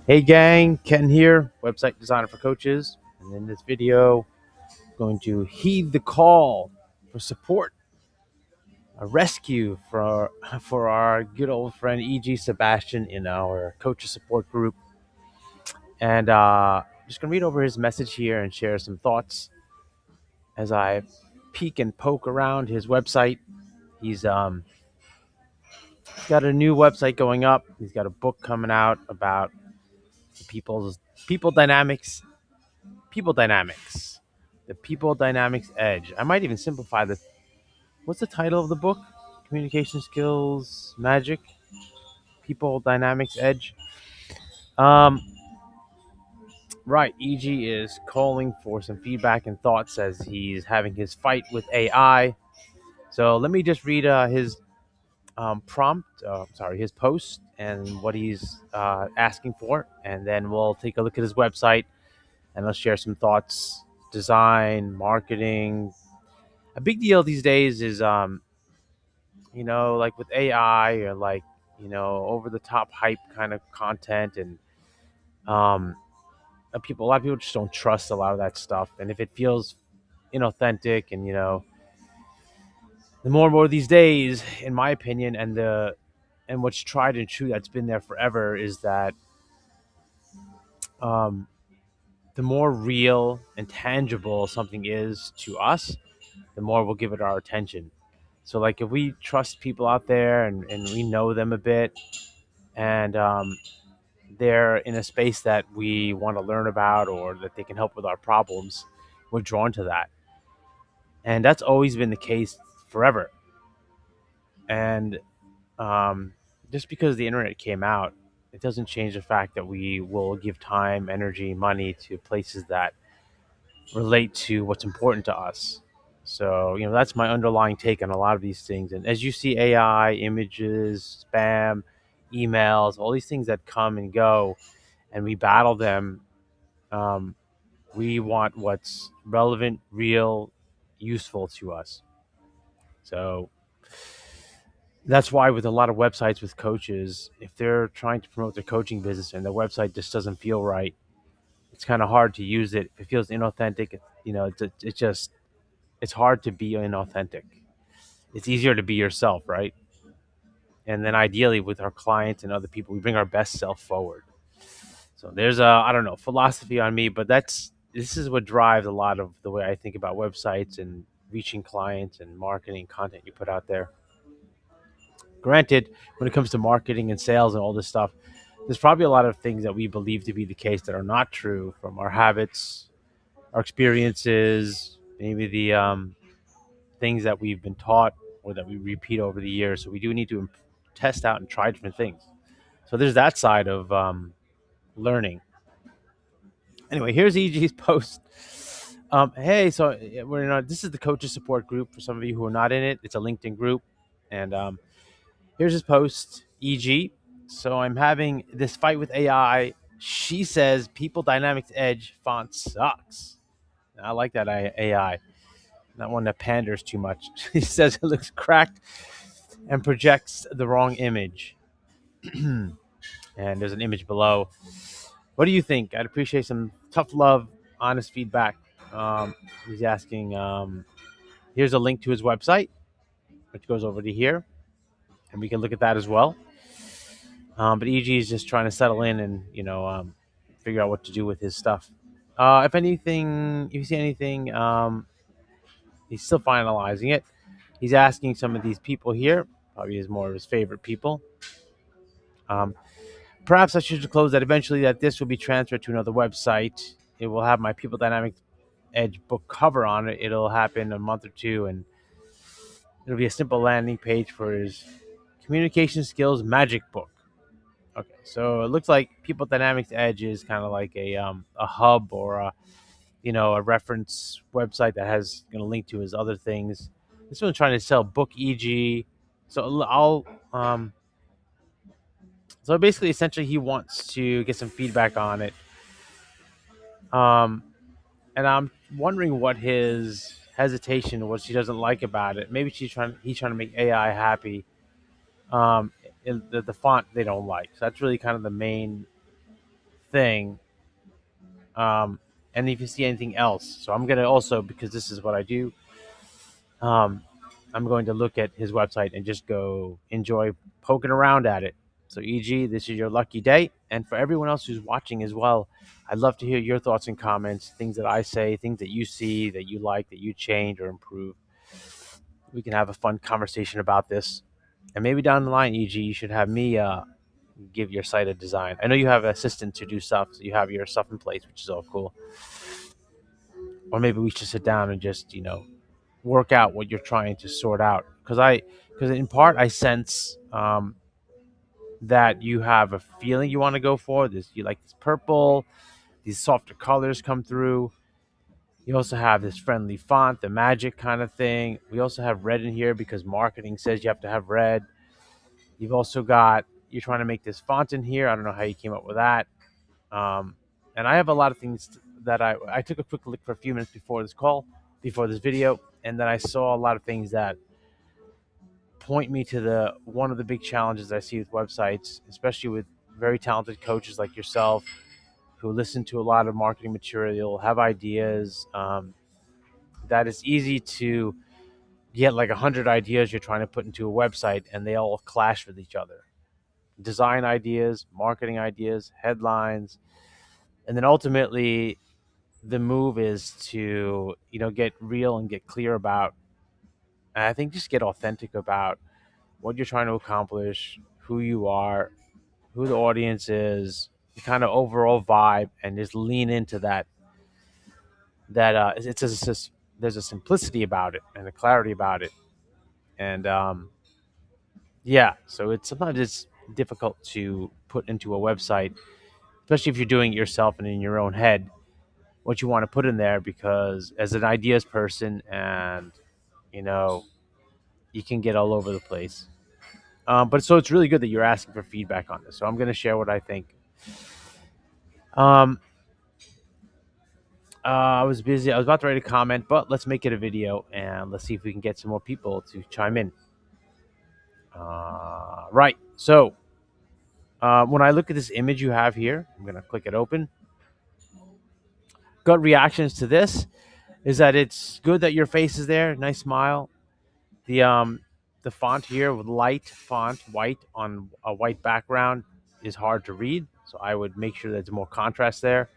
Hey gang, Ken here, website designer for coaches. And in this video, I'm going to heed the call for support, a rescue for our good old friend E.G. Sebastian in our coaches support group. And just gonna read over his message here and share some thoughts as I peek and poke around his website. He's got a new website going up. He's got a book coming out about the people dynamics people dynamics, the people dynamics edge. I might even simplify the. What's the title of the book? Communication skills magic, people dynamics edge. Um, right. EG is calling for some feedback and thoughts as he's having his fight with AI. So let me just read his prompt. Sorry, his post and what he's asking for, and then we'll take a look at his website and I'll share some thoughts, design, marketing. A big deal these days is like with AI or like, over the top hype kind of content and um a lot of people just don't trust a lot of that stuff. And if it feels inauthentic and the more and more these days, in my opinion, and what's tried and true that's been there forever is that um the more real and tangible something is to us, the more we'll give it our attention. So like if we trust people out there and we know them a bit and they're in a space that we want to learn about or that they can help with our problems, we're drawn to that. And that's always been the case forever. And um, just because the internet came out, it doesn't change the fact that we will give time, energy, money to places that relate to what's important to us. So, that's my underlying take on a lot of these things. And as you see AI, images, spam, emails, all these things that come and go, and we battle them, um, we want what's relevant, real, useful to us. So that's why with a lot of websites with coaches, if they're trying to promote their coaching business and the website just doesn't feel right, it's kind of hard to use it. If it feels inauthentic, it's hard to be inauthentic. It's easier to be yourself, right? And then ideally with our clients and other people, we bring our best self forward. So there's a, I don't know, philosophy on me, but this is what drives a lot of the way I think about websites and reaching clients and marketing content you put out there. Granted, when it comes to marketing and sales and all this stuff, there's probably a lot of things that we believe to be the case that are not true from our habits, our experiences, maybe the things that we've been taught or that we repeat over the years. So we do need to test out and try different things. So there's that side of learning. Anyway, here's EG's post. Hey, so this is the coaches support group for some of you who are not in it. It's a LinkedIn group, and here's his post. EG. So I'm having this fight with AI. She says People Dynamics Edge font sucks. I like that AI. Not one that panders too much. She says it looks cracked and projects the wrong image. And there's an image below. What do you think? I'd appreciate some tough love, honest feedback. He's asking. Here's a link to his website, which goes over to here, and we can look at that as well. But EG is just trying to settle in and figure out what to do with his stuff. If you see anything, he's still finalizing it. He's asking some of these people here, probably is more of his favorite people. Um, Perhaps I should close that eventually that this will be transferred to another website. It will have my People Dynamics Edge book cover on it. It'll happen in a month or two, and it'll be a simple landing page for his communication skills magic book. Okay, so it looks like People Dynamics Edge is kind of like a hub or a reference website that has going to link to his other things. This one's trying to sell book EG. So I'll so basically essentially he wants to get some feedback on it. Um and I'm wondering what his hesitation, what she doesn't like about it. Maybe he's trying to make AI happy. The font they don't like. So that's really kind of the main thing, um, and if you see anything else. So I'm gonna also, because this is what I do, um, I'm going to look at his website and just go enjoy poking around at it. So, e.g., this is your lucky day. And for everyone else who's watching as well, I'd love to hear your thoughts and comments, things that I say, things that you see, that you like, that you change or improve. We can have a fun conversation about this. And maybe down the line, e.g., you should have me give your site a design. I know you have an assistant to do stuff, so you have your stuff in place, which is all cool. Or maybe we should sit down and just, work out what you're trying to sort out. Because in part I sense that you have a feeling you want to go for this. You like this purple, these softer colors come through. You also have this friendly font, the magic kind of thing. We also have red in here because marketing says you have to have red. You've also got, you're trying to make this font in here. I don't know how you came up with that. Um, and I have a lot of things that I took a quick look for a few minutes before this call, before this video, and then I saw a lot of things that point me to the one of the big challenges I see with websites, especially with very talented coaches like yourself who listen to a lot of marketing material, have ideas. That it's easy to get like 100 ideas you're trying to put into a website, and they all clash with each other. Design ideas, marketing ideas, headlines, and then ultimately the move is to get real and get clear about. And I think just get authentic about what you're trying to accomplish, who you are, who the audience is, the kind of overall vibe, and just lean into that. There's a simplicity about it and a clarity about it, and yeah. So it's sometimes it's difficult to put into a website, especially if you're doing it yourself and in your own head, what you want to put in there, because as an ideas person, and you know, you can get all over the place. But so it's really good that you're asking for feedback on this. So I'm going to share what I think. Um, I was busy. I was about to write a comment, but let's make it a video and let's see if we can get some more people to chime in. Right. So when I look at this image you have here, I'm going to click it open. Gut reactions to this is that it's good that your face is there. Nice smile. The font here with light font, white on a white background, is hard to read. So I would make sure there's more contrast there.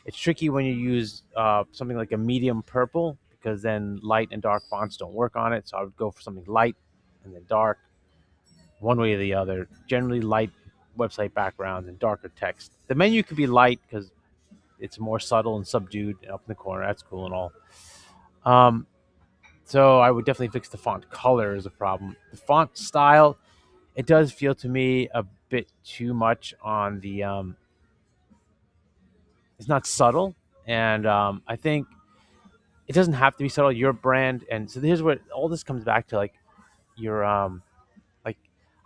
It's tricky when you use something like a medium purple, because then light and dark fonts don't work on it. So I would go for something light and then dark, one way or the other. Generally light website backgrounds and darker text. The menu could be light because it's more subtle and subdued and up in the corner. That's cool and all. Um, so I would definitely fix the font color as a problem. The font style, it does feel to me a bit too much on the it's not subtle, and I think it doesn't have to be subtle. Your brand, and so here's what all this comes back to: like your like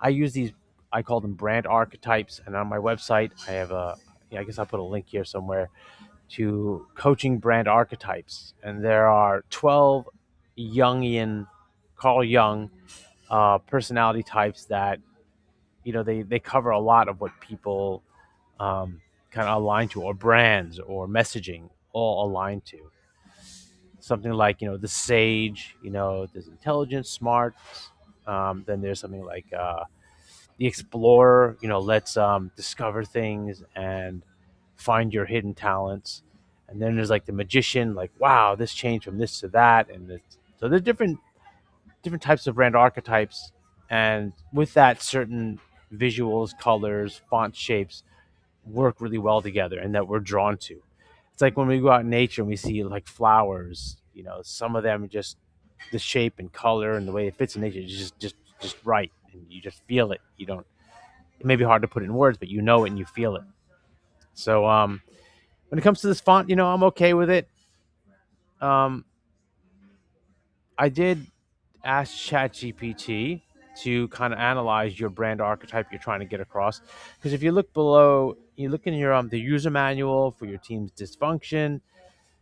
I use these, I call them brand archetypes, and on my website I have a, yeah, I guess I'll put a link here somewhere to coaching brand archetypes, and there are 12 Jungian, Carl Jung personality types that they cover a lot of what people kind of align to, or brands or messaging all align to. Something like the sage, there's intelligent, smart. Then there's something like the explorer, let's discover things and find your hidden talents. And then there's like the magician, like, wow, this changed from this to that. And so there's different types of brand archetypes, and with that, certain visuals, colors, font shapes work really well together, and that we're drawn to. It's like when we go out in nature and we see like flowers, some of them just, the shape and color and the way it fits in nature is just right, and you just feel it. You don't. It may be hard to put it in words, but you know it and you feel it. So when it comes to this font, I'm okay with it. Um, I did ask ChatGPT to kind of analyze your brand archetype you're trying to get across. Because if you look below, you look in your the user manual for your team's dysfunction,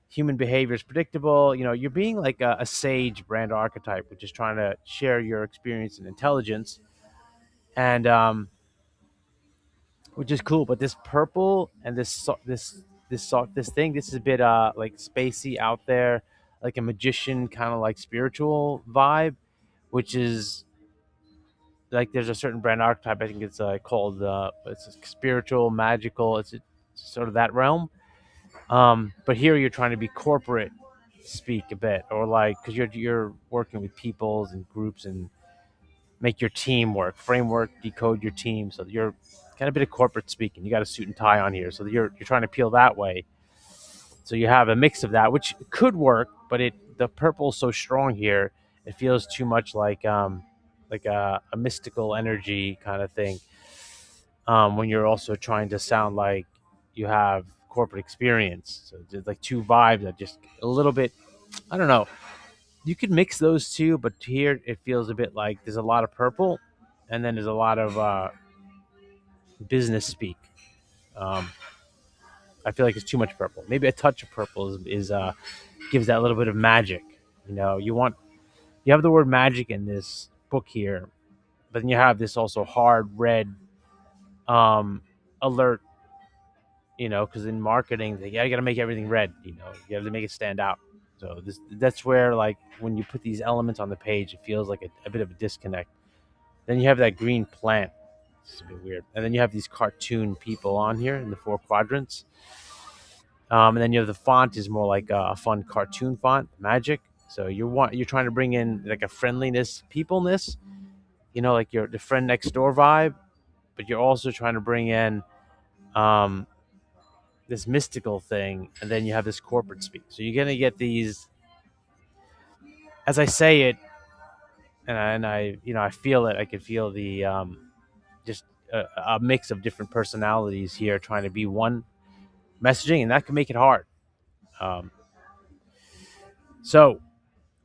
human behavior is predictable. You're being like a sage brand archetype, which is trying to share your experience and intelligence. And which is cool. But this purple and this thing, this is a bit like spacey out there, like a magician kind of like spiritual vibe, which is like there's a certain brand archetype. I think it's called it's spiritual, magical. It's sort of that realm. But here you're trying to be corporate speak a bit, or like because you're working with peoples and groups and make your team work, framework, decode your team. So you're kind of a bit of corporate speaking. You got a suit and tie on here, so you're trying to peel that way. So you have a mix of that, which could work, but the purple's so strong here, it feels too much like a mystical energy kind of thing. When you're also trying to sound like you have corporate experience, so there's like two vibes that just a little bit. I don't know. You could mix those two, but here it feels a bit like there's a lot of purple, and then there's a lot of business speak. Um, I feel like it's too much purple. Maybe a touch of purple is gives that little bit of magic. You have the word magic in this book here, but then you have this also hard red um, alert. Because in marketing, you got to make everything red. You have to make it stand out. So that's where like when you put these elements on the page, it feels like a bit of a disconnect. Then you have that green plant. It's a bit weird. And then you have these cartoon people on here in the four quadrants. And then you have the font is more like a fun cartoon font, magic. So you're trying to bring in like a friendliness, peopleness, like your the friend next door vibe, but you're also trying to bring in um, this mystical thing, and then you have this corporate speak. So you're gonna get these as I say it, and I feel it. I can feel the just a mix of different personalities here trying to be one messaging, and that can make it hard. Um, so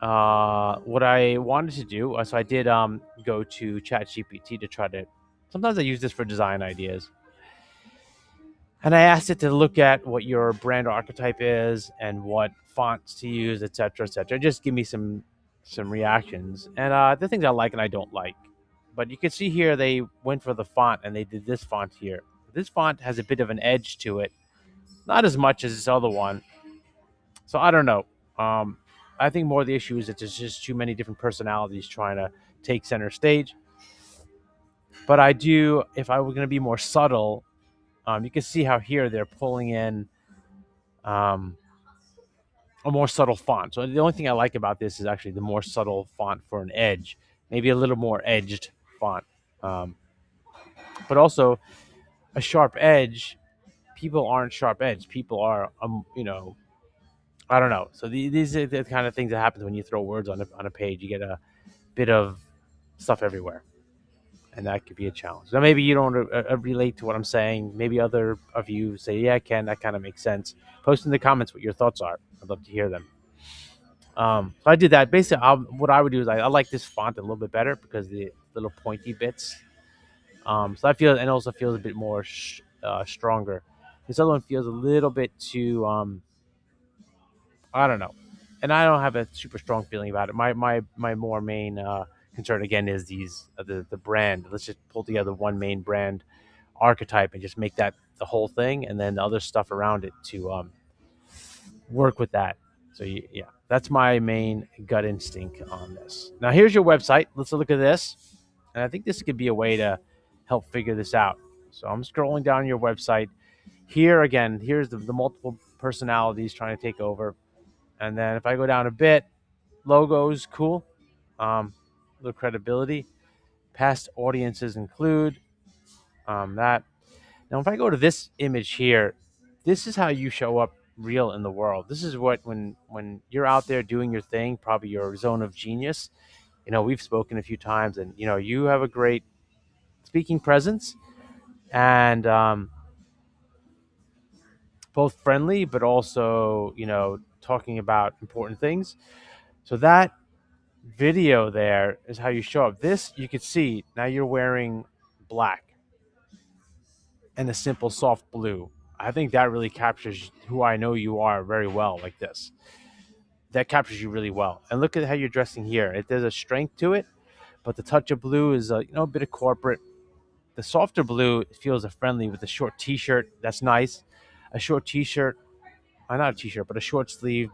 what I wanted to do, so I did go to ChatGPT to try to. Sometimes I use this for design ideas, and I asked it to look at what your brand archetype is and what fonts to use, etc., etc. Just give me some reactions and the things I like and I don't like. But you can see here they went for the font and they did this font here. This font has a bit of an edge to it, not as much as this other one. So I don't know. Um, I think more of the issue is that there's just too many different personalities trying to take center stage. But I do, if I were going to be more subtle, you can see how here they're pulling in um, a more subtle font. So the only thing I like about this is actually the more subtle font for an edge, maybe a little more edged font, um, but also a sharp edge. People aren't sharp edge. People are, I don't know. So these are the kind of things that happens when you throw words on a page. You get a bit of stuff everywhere, and that could be a challenge. Now maybe you don't relate to what I'm saying. Maybe other of you say, "Yeah, Ken, that kind of makes sense." Post in the comments what your thoughts are. I'd love to hear them. So I did that. Basically, what I would do is I like this font a little bit better because the little pointy bits. So I feel and also feels a bit more stronger. This other one feels a little bit too. I don't know, and I don't have a super strong feeling about it. My more main concern again is the brand. Let's just pull together one main brand archetype and just make that the whole thing, and then the other stuff around it to work with that. So yeah, that's my main gut instinct on this. Now here's your website. Let's look at this, and I think this could be a way to help figure this out. So I'm scrolling down your website. Here again, here's the multiple personalities trying to take over, and then if I go down a bit, logos cool, the credibility, past audiences include that. Now if I go to this image here, this is how you show up real in the world. This is what when you're out there doing your thing, probably your zone of genius. We've spoken a few times, and you have a great speaking presence, and both friendly, but also talking about important things. So that video there is how you show up. This you could see now you're wearing black and a simple soft blue. I think that really captures who I know you are very well. Like this, that captures you really well. And look at how you're dressing here. There's a strength to it, but the touch of blue is a bit of corporate. the softer blue feels a friendly with a short T-shirt. That's nice. A short T-shirt, not a T-shirt, but a short sleeve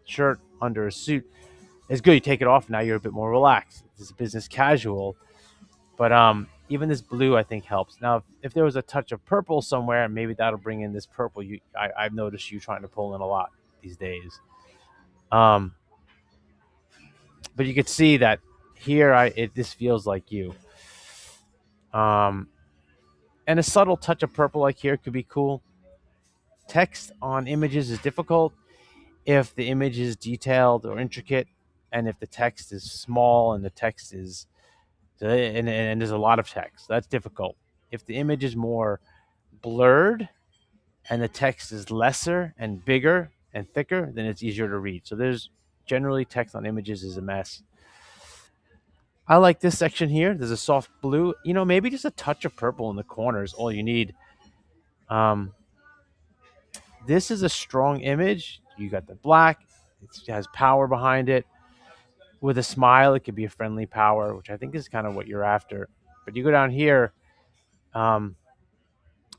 shirt under a suit is good. You take it off, now you're a bit more relaxed. It's business casual, but even this blue I think helps. Now, if there was a touch of purple somewhere, maybe that'll bring in this purple. I've noticed you trying to pull in a lot these days. Um, but you could see that here, this feels like you. Um, and a subtle touch of purple like here could be cool. Text on images is difficult if the image is detailed or intricate, and if the text is small and the text is and there's a lot of text. That's difficult. If the image is more blurred and the text is lesser and bigger and thicker, then it's easier to read. So there's generally text on images is a mess. I like this section here. There's a soft blue. Maybe just a touch of purple in the corners, all you need. Um, this is a strong image. You got the black. It has power behind it. With a smile, it could be a friendly power, which I think is kind of what you're after. But you go down here, um,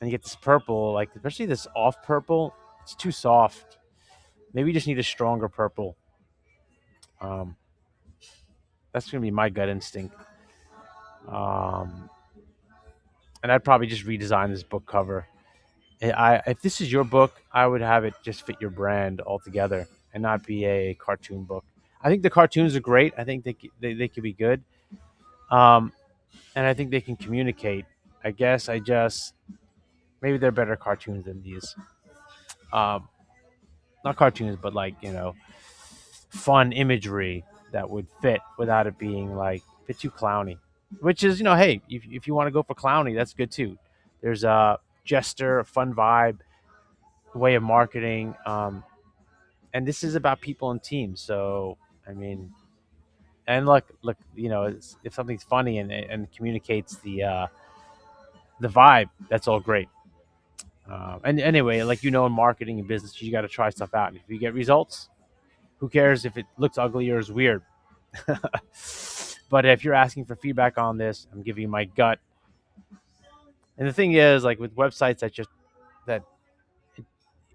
and you get this purple, like especially this off purple. It's too soft. Maybe you just need a stronger purple. Um, that's gonna be my gut instinct. Um, and I'd probably just redesign this book cover. If this is your book, I would have it just fit your brand altogether and not be a cartoon book. I think the cartoons are great. I think they could be good, and I think they can communicate. I guess I just maybe they're better cartoons than these. Um, Not cartoons, but like fun imagery that would fit without it being like a bit too clowny. Which is, hey, if you want to go for clowny, that's good too. There's a jester, a fun vibe, way of marketing, and this is about people and teams. So I mean, and look, if something's funny and communicates the vibe, that's all great. And anyway, like in marketing and business, you got to try stuff out. And if you get results, who cares if it looks ugly or is weird? But if you're asking for feedback on this, I'm giving you my gut. And the thing is, like with websites, that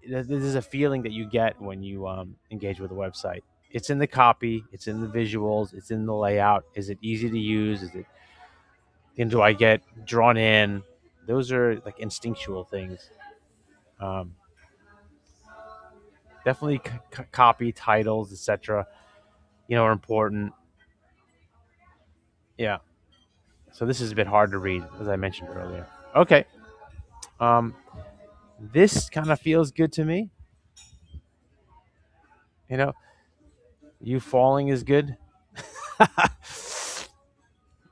this is a feeling that you get when you engage with a website. It's in the copy, it's in the visuals, it's in the layout. Is it easy to use? And do I get drawn in? Those are like instinctual things. Um, Definitely copy, titles, etc. Are important. Yeah. So this is a bit hard to read, as I mentioned earlier. Okay. Um, this kind of feels good to me. You know, you falling is good.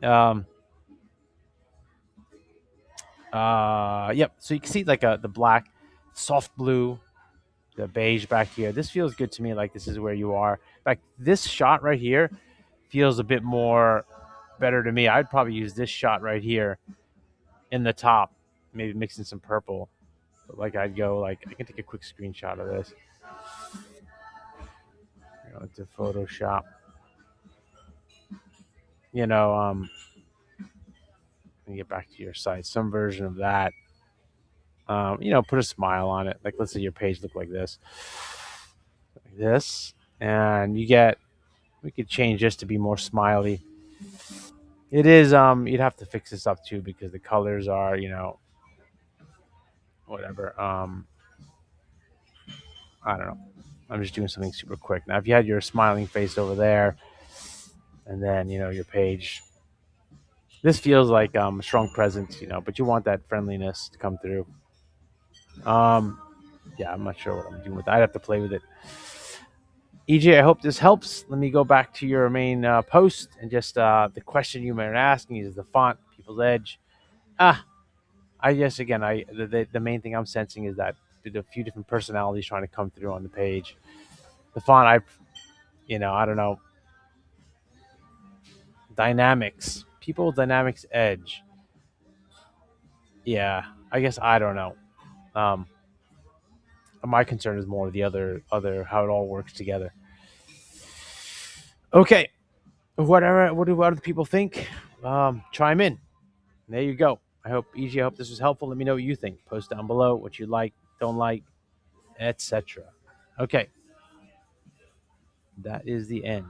um, yep. So you can see like the black, soft blue, the beige back here. This feels good to me. Like this is where you are. In fact, this shot right here feels a bit more better to me. I'd probably use this shot right here in the top, maybe mix in some purple. But like I'd go like I can take a quick screenshot of this. Go to Photoshop. You know, let me get back to your site. Some version of that. Put a smile on it. Like let's say your page look like this, and we could change this to be more smiley. It is. You'd have to fix this up too because the colors are, whatever. I don't know. I'm just doing something super quick. Now, if you had your smiling face over there, and then your page, this feels like a strong presence, but you want that friendliness to come through. Um, yeah, I'm not sure what I'm doing with that. I'd have to play with it. EJ, I hope this helps. Let me go back to your main post and just the question you were asking is the font, People's Edge. Ah, I guess again, the main thing I'm sensing is that there's a few different personalities trying to come through on the page. The font, I don't know, dynamics, people dynamics edge. Yeah, I guess I don't know. Um, my concern is more the other how it all works together. Okay, what do other people think? Chime in. There you go. I hope this was helpful. Let me know what you think. Post down below what you like, don't like, etc. Okay, that is the end.